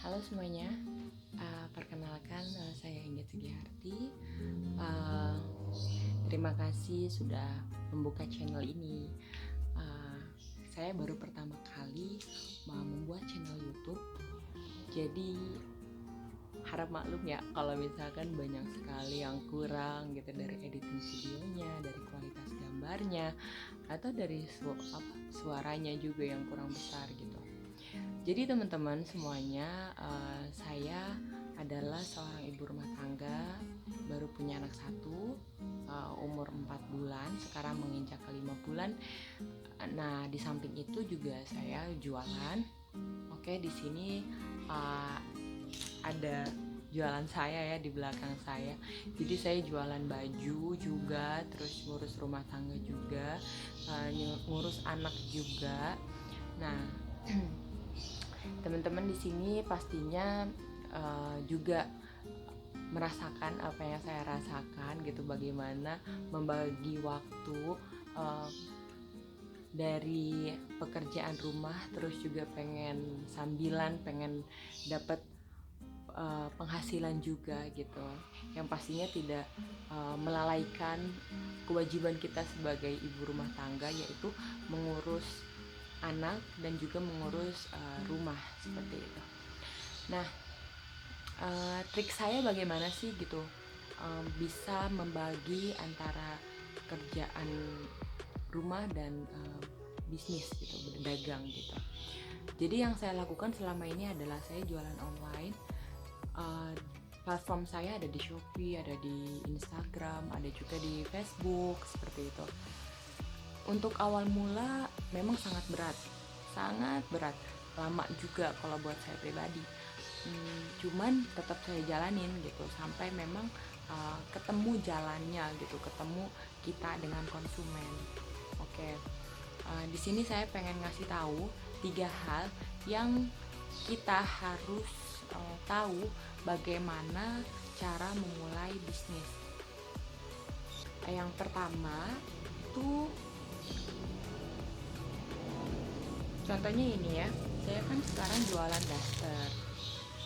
Halo semuanya, perkenalkan saya Inggit Sugiharti. Uh, Terima kasih sudah membuka channel ini. Saya baru pertama kali membuat channel YouTube, jadi harap maklum ya kalau misalkan banyak sekali yang kurang gitu dari editing videonya, dari kualitas gambarnya, atau dari suaranya juga yang kurang besar gitu. Jadi teman-teman semuanya, saya adalah seorang ibu rumah tangga, baru punya anak satu, umur 4 bulan, sekarang menginjak ke 5 bulan. Nah, di samping itu juga saya jualan. Oke, di sini ada jualan saya ya di belakang saya. Jadi saya jualan baju juga, terus ngurus rumah tangga juga, ngurus anak juga. Nah, teman-teman di sini pastinya juga merasakan apa yang saya rasakan gitu, bagaimana membagi waktu dari pekerjaan rumah, terus juga pengen sambilan, pengen dapat penghasilan juga gitu, yang pastinya tidak melalaikan kewajiban kita sebagai ibu rumah tangga, yaitu mengurus anak dan juga mengurus rumah seperti itu. Nah, trik saya bagaimana sih gitu bisa membagi antara kerjaan rumah dan bisnis gitu, berdagang gitu. Jadi yang saya lakukan selama ini adalah saya jualan online. Platform saya ada di Shopee, ada di Instagram, ada juga di Facebook seperti itu. Untuk awal mula memang sangat berat, lama juga kalau buat saya pribadi. Cuman tetap saya jalanin gitu sampai memang ketemu jalannya gitu, ketemu kita dengan konsumen. Oke, di sini saya pengen ngasih tahu 3 hal yang kita harus tahu bagaimana cara memulai bisnis. Yang pertama itu contohnya ini ya, saya kan sekarang jualan daster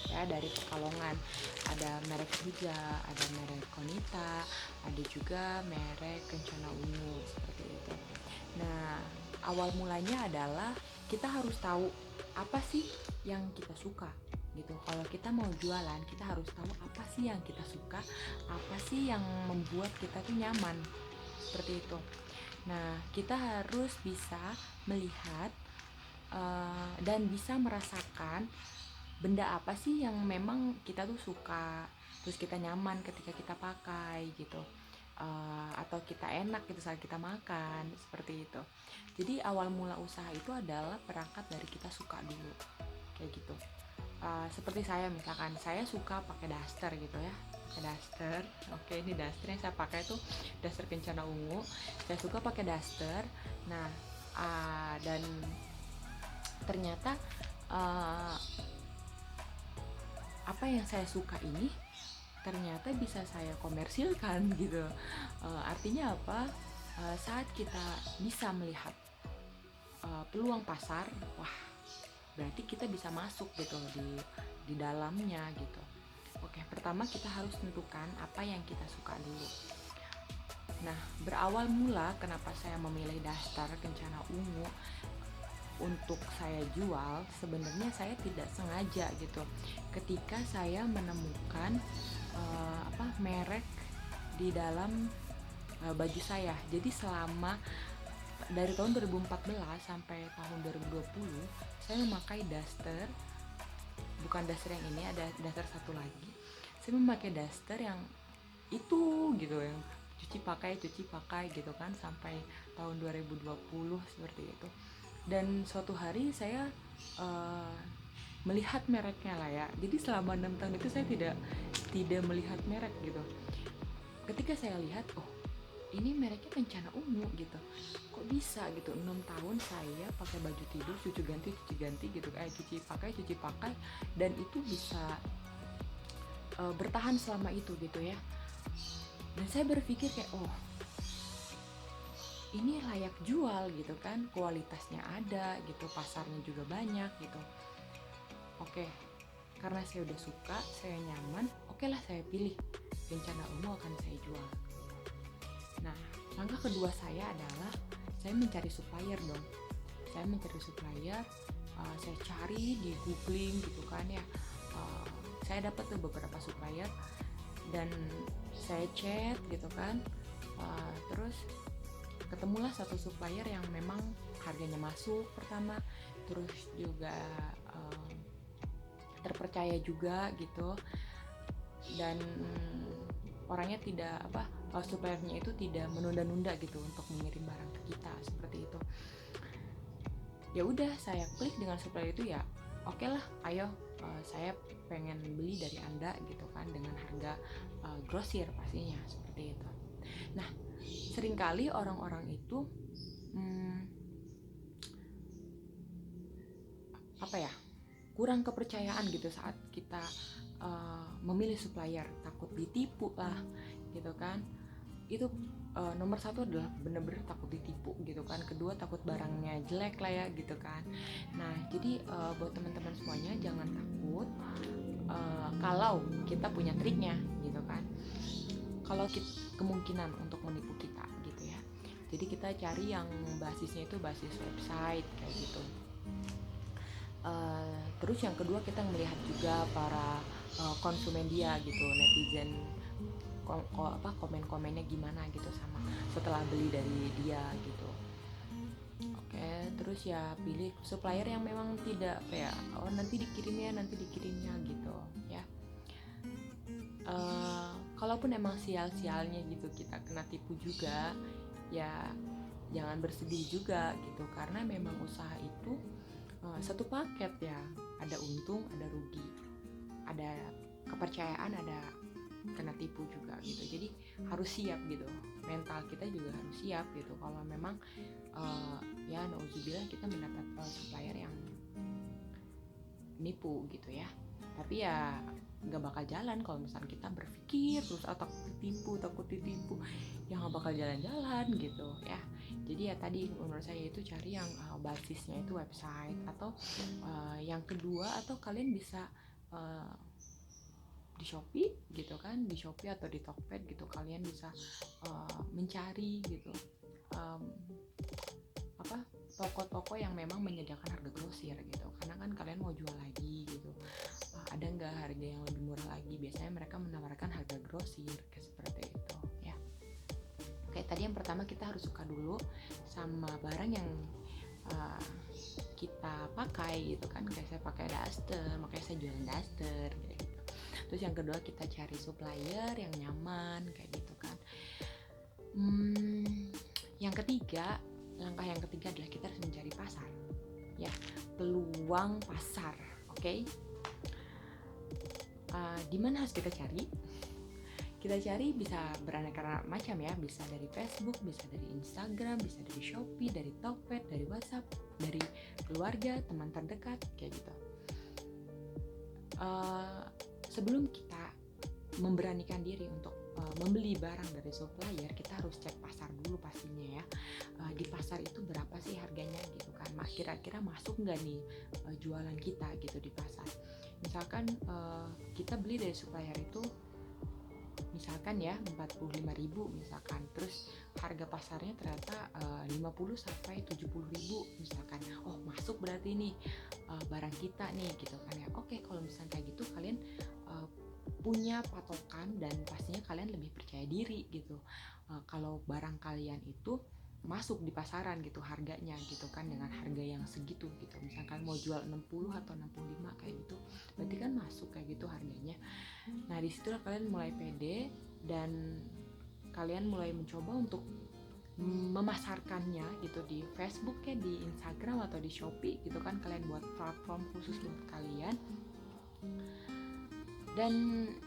ya dari Pekalongan. Ada merek Huja, ada merek Konita, ada juga merek Kencana Ungu seperti itu. Nah, awal mulanya adalah kita harus tahu apa sih yang kita suka gitu. Kalau kita mau jualan, kita harus tahu apa sih yang kita suka, apa sih yang membuat kita tuh nyaman seperti itu. Nah, kita harus bisa melihat dan bisa merasakan benda apa sih yang memang kita tuh suka, terus kita nyaman ketika kita pakai gitu, atau kita enak gitu saat kita makan seperti itu. Jadi awal mula usaha itu adalah berangkat dari kita suka dulu kayak gitu. Seperti saya misalkan saya suka pakai daster gitu ya, pakai daster. Oke, ini daster yang saya pakai tuh daster Kencana Ungu. Saya suka pakai daster. Nah, dan ternyata apa yang saya suka ini ternyata bisa saya komersilkan gitu. Artinya apa? Saat kita bisa melihat peluang pasar, wah berarti kita bisa masuk gitu di dalamnya gitu. Oke, pertama kita harus tentukan apa yang kita suka dulu. Nah, berawal mula kenapa saya memilih daster Kencana Ungu untuk saya jual, sebenarnya saya tidak sengaja gitu. Ketika saya menemukan merek di dalam baju saya. Jadi selama dari tahun 2014 sampai tahun 2020 saya memakai daster, bukan daster yang ini, ada daster satu lagi. Saya memakai daster yang itu gitu, yang cuci pakai gitu kan sampai tahun 2020 seperti itu. Dan suatu hari saya melihat mereknya lah ya. Jadi selama 6 tahun itu saya tidak melihat merek gitu. Ketika saya lihat, oh ini mereknya Kencana Ungu gitu, kok bisa gitu 6 tahun saya pakai baju tidur cuci ganti gitu, cuci pakai, dan itu bisa bertahan selama itu gitu ya. Dan saya berpikir kayak, oh ini layak jual gitu kan, kualitasnya ada gitu, pasarnya juga banyak gitu. Oke, karena saya udah suka, saya nyaman, oke lah saya pilih Kencana Ungu akan saya jual. Nah, langkah kedua saya adalah saya mencari supplier dong. Saya mencari supplier, saya cari di googling gitu kan ya. Saya dapat tuh beberapa supplier dan saya chat gitu kan. Terus ketemulah satu supplier yang memang harganya masuk pertama, terus juga terpercaya juga gitu, dan orangnya tidak suppliernya itu tidak menunda-nunda gitu untuk mengirim barang ke kita seperti itu. Ya udah, saya klik dengan supplier itu, ya oke lah, ayo saya pengen beli dari Anda gitu kan dengan harga grosir pastinya seperti itu. Nah, seringkali orang-orang itu kurang kepercayaan gitu saat kita memilih supplier, takut ditipu lah gitu kan. Itu nomor satu adalah bener-bener takut ditipu gitu kan. Kedua, takut barangnya jelek lah ya gitu kan. Nah, jadi buat teman-teman semuanya, jangan takut kalau kita punya triknya gitu kan. Kalau kemungkinan untuk menipu kita gitu ya, jadi kita cari yang basisnya itu basis website kayak gitu. Terus yang kedua, kita melihat juga para konsumen dia gitu, netizen komen-komennya gimana gitu sama setelah beli dari dia gitu. Oke, terus ya pilih supplier yang memang tidak kayak nanti dikirimnya gitu ya. Kalaupun emang sial-sialnya gitu kita kena tipu juga, ya jangan bersedih juga gitu, karena memang usaha itu satu paket ya, ada untung, ada rugi, ada kepercayaan, ada kena tipu juga gitu. Jadi harus siap gitu, mental kita juga harus siap gitu kalau memang ya nauzubillah kita mendapat supplier yang nipu gitu ya. Tapi ya nggak bakal jalan kalau misalnya kita berpikir terus takut ditipu, ya nggak bakal jalan-jalan gitu ya. Jadi ya tadi menurut saya itu cari yang basisnya itu website, atau yang kedua, atau kalian bisa di Shopee gitu kan, di Shopee atau di Tokped gitu, kalian bisa mencari gitu toko-toko yang memang menyediakan harga grosir gitu, karena kan kalian mau jual lagi gitu, ada nggak harga yang lebih murah lagi. Biasanya mereka menawarkan harga grosir kayak seperti itu ya. Oke, tadi yang pertama kita harus suka dulu sama barang yang kita pakai gitu kan. Kayak saya pakai daster, makanya saya jualan daster kayak gitu. Terus yang kedua, kita cari supplier yang nyaman kayak gitu kan. Langkah yang ketiga adalah kita harus mencari pasar ya, peluang pasar. Oke. Di mana harus kita cari? Kita cari bisa beraneka macam ya, bisa dari Facebook, bisa dari Instagram, bisa dari Shopee, dari Tokped, dari WhatsApp, dari keluarga, teman terdekat kayak gitu. Sebelum kita memberanikan diri untuk membeli barang dari supplier, kita harus cek pasar dulu pastinya ya. Di pasar itu berapa sih harganya gitu kan, kira-kira masuk nggak nih jualan kita gitu di pasar. Misalkan kita beli dari supplier itu misalkan ya 45.000 misalkan, terus harga pasarnya ternyata 50 sampai 70.000 misalkan. Oh, masuk berarti nih barang kita nih gitu kan ya. Oke, kalau misalnya kayak gitu, kalian punya patokan dan pastinya kalian lebih percaya diri gitu kalau barang kalian itu masuk di pasaran gitu harganya gitu kan, dengan harga yang segitu gitu. Misalkan mau jual 60 atau 65 kayak gitu, berarti kan masuk kayak gitu harganya. Nah, disitulah kalian mulai pede dan kalian mulai mencoba untuk memasarkannya gitu di Facebook ya, di Instagram atau di Shopee gitu kan. Kalian buat platform khusus buat kalian, dan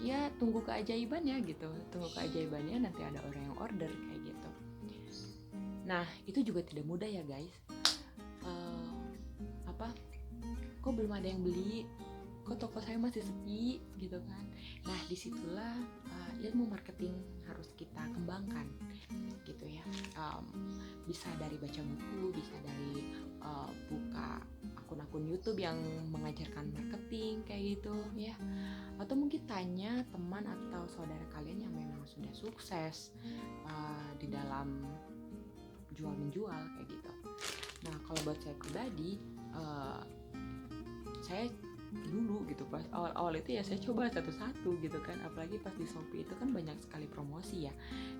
ya tunggu keajaibannya gitu, nanti ada orang yang order kayak gitu. Nah, itu juga tidak mudah ya guys. Kok belum ada yang beli? kok toko saya masih sepi gitu kan. Nah disitulah ilmu marketing harus kita kembangkan gitu ya. Bisa dari baca buku, bisa dari buka akun-akun YouTube yang mengajarkan marketing kayak gitu ya, atau mungkin tanya teman atau saudara kalian yang memang sudah sukses di dalam jual menjual kayak gitu. Nah kalau buat saya pribadi, saya dulu gitu pas awal-awal itu ya saya coba satu-satu gitu kan, apalagi pas di Shopee itu kan banyak sekali promosi ya,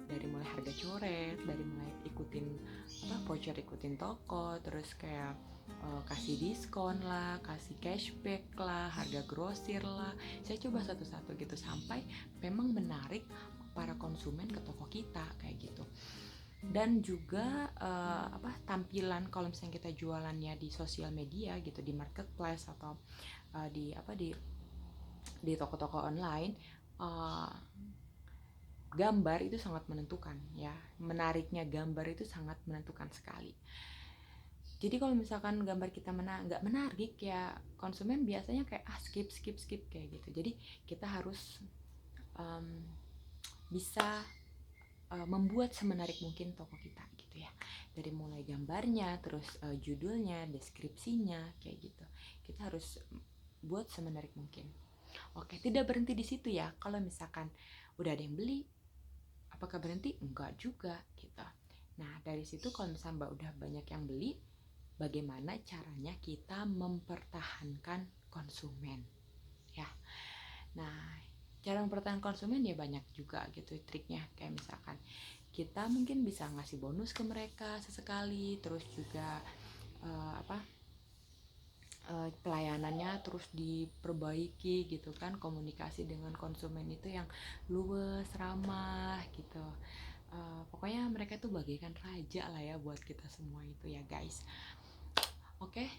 dari mulai harga coret, dari mulai ikutin voucher, ikutin toko, terus kayak kasih diskon lah, kasih cashback lah, harga grosir lah, saya coba satu-satu gitu sampai memang menarik para konsumen ke toko kita kayak gitu. Dan juga tampilan kalau misalnya kita jualannya di sosial media gitu, di marketplace atau di toko-toko online, gambar itu sangat menentukan ya, menariknya gambar itu sangat menentukan sekali. Jadi kalau misalkan gambar kita nggak menarik ya, konsumen biasanya kayak skip kayak gitu. Jadi kita harus bisa membuat semenarik mungkin toko kita gitu ya, dari mulai gambarnya, terus judulnya, deskripsinya kayak gitu, kita harus buat semenarik mungkin. Oke, tidak berhenti di situ ya. Kalau misalkan udah ada yang beli, apakah berhenti? Enggak juga gitu. Nah dari situ kalau misalnya Mbak udah banyak yang beli, bagaimana caranya kita mempertahankan konsumen ya. Nah cara mempertahankan konsumen ya banyak juga gitu triknya, kayak misalkan kita mungkin bisa ngasih bonus ke mereka sesekali, terus juga pelayanannya terus diperbaiki gitu kan, komunikasi dengan konsumen itu yang luwes, ramah gitu. Pokoknya mereka tuh bagaikan raja lah ya buat kita semua itu ya guys. Oke,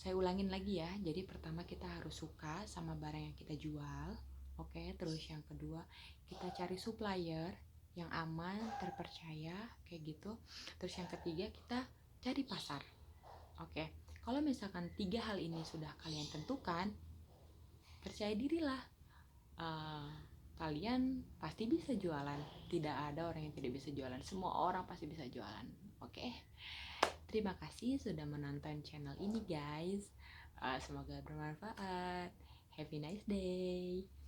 saya ulangin lagi ya. Jadi pertama kita harus suka sama barang yang kita jual. Oke, terus yang kedua kita cari supplier yang aman, terpercaya kayak gitu. Terus yang ketiga kita cari pasar. Oke, kalau misalkan 3 hal ini sudah kalian tentukan, percaya dirilah, kalian pasti bisa jualan. Tidak ada orang yang tidak bisa jualan, semua orang pasti bisa jualan. Oke, terima kasih sudah menonton channel ini guys. Semoga bermanfaat. Have a nice day.